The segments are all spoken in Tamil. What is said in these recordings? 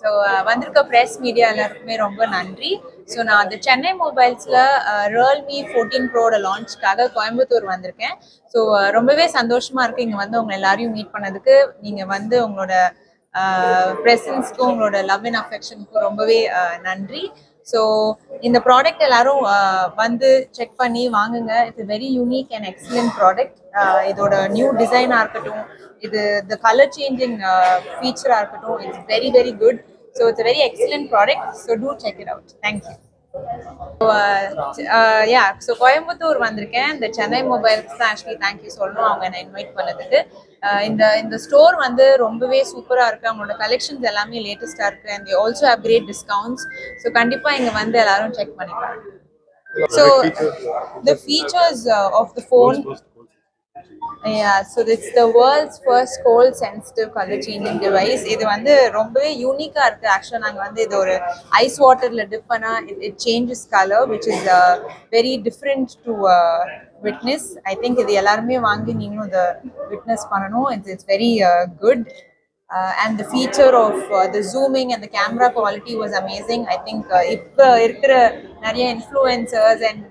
ஸோ வந்திருக்க ப்ரெஸ் மீடியா எல்லாருக்குமே ரொம்ப நன்றி. ஸோ நான் அந்த சென்னை மொபைல்ஸில் ரியல்மி 14 ப்ரோட லான்ச்க்காக கோயம்புத்தூர் வந்திருக்கேன். ஸோ ரொம்பவே சந்தோஷமா இருக்கு இங்கே வந்து உங்களை எல்லாரையும் மீட் பண்ணதுக்கு. நீங்கள் வந்து உங்களோட ப்ரெசன்ஸ்க்கும் உங்களோட லவ் அண்ட் அஃபெக்ஷனுக்கும் ரொம்பவே நன்றி. ஸோ இந்த ப்ராடக்ட் எல்லாரும் வந்து செக் பண்ணி வாங்குங்க. It's very unique and excellent product. இதோட நியூ டிசைனாக இருக்கட்டும், இது த கலர் சேஞ்சிங் ஃபீச்சராக இருக்கட்டும், it's very very good. So it's very excellent product. So do check it out. Thank you. So Coimbatore வந்திருக்கேன். இந்த சென்னை மொபைல்ஸ் தான் ஆக்சுவலி தேங்க்யூ சொல்லணும் அவங்க என்னை இன்வைட் பண்ணதுக்கு. இந்த ஸ்டோர் வந்து ரொம்பவே சூப்பராக இருக்குது. அவங்களோட கலெக்ஷன்ஸ் எல்லாமே லேட்டஸ்டாக இருக்குது. And also have great discounts. So கண்டிப்பாக இங்கே வந்து எல்லாரும் செக் பண்ணிக்கலாம். So the features of the phone, so it's the world's first cold sensitive color changing device. இது வந்து ரொம்பவே யூனிக்கா இருக்கு. ஆக்சுவலா நாங்க வந்து இது ஒரு ஐஸ் வாட்டர்ல டிப் பண்ணா it changes color, which is very different to witness. I think இது எல்லாருமே வாங்கி நீங்களும் இதை விட்னஸ் பண்ணணும். It's very good. And the feature of the zooming and the camera quality was amazing. I think இப்போ இருக்கிற நிறைய influencers and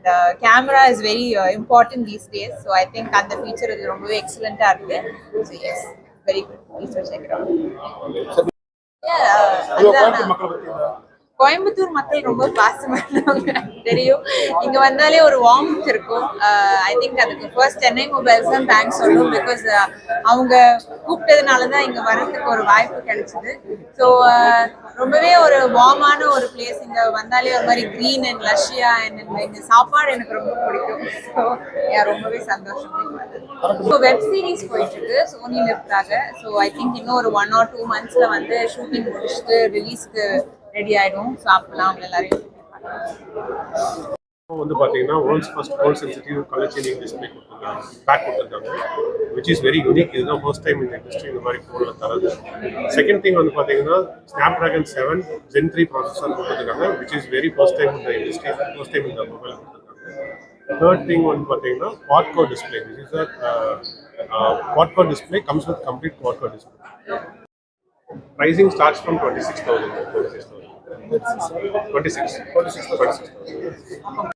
camera is very important these days. So I think அந்த feature இது ரொம்பவே எக்ஸலண்டா இருக்கு. So yes, very good. Please check it out. Coimbatore மக்கள் ரொம்ப பாசமானவங்க தெரியும். இங்க வந்தாலே ஒரு வார்ம்த் இருக்கும். ஐ திங்க் அதுக்கு ஃபர்ஸ்ட் சென்னை மொபைல்ஸ் தான் தேங்க்ஸ் சொல்லணும். பிகாஸ் அவங்க கூப்பிட்டதுனால தான் இங்க வரதுக்கு ஒரு வாய்ப்பு கிடைச்சது. ஸோ ரொம்பவே ஒரு வார்மான ஒரு பிளேஸ். இங்க வந்தாலே ஒரு மாதிரி க்ரீன் அண்ட் லஷ்யா அண்ட் இந்த சாப்பாடு எனக்கு ரொம்ப பிடிக்கும். ஸோ ரொம்பவே சந்தோஷம். ஸோ வெப் சீரிஸ் போயிட்டு இருக்கு சோனி லிவ்க்காக. ஸோ ஐ திங்க் இன்னும் ஒரு 1 or 2 monthsல வந்து ஷூட்டிங் முடிச்சுட்டு ரிலீஸ்க்கு ரெடி ஆயிடும். சாப்பிடலாம் அவங்க எல்லாரையும். வந்து பாத்தீங்கன்னா world's first cold sensitive colour changing display கொடுத்துருக்காங்க, பேக் கொடுத்துருக்காங்க, விச் இஸ் வெரி யூனிக். இதுதான் ஃபர்ஸ்ட் டைம் இந்த இண்டஸ்ட்ரி இந்த மாதிரி ஃபோனில் தரது. செகண்ட் திங் வந்து பார்த்தீங்கன்னா ஸ்னாப்ட்ராகன் 7 Gen 3 ப்ராசஸர் கொடுத்துருக்காங்க, which is very first time இந்த இண்டஸ்ட்ரி, ஃபர்ஸ்ட் டைம் இந்த மொபைல் கொடுத்துருக்காங்க. தேர்ட் திங் வந்து பார்த்தீங்கன்னா quad-core display, which is quad-core display comes with complete quad-core display. Pricing starts from 26,000. 26,000. 26,000.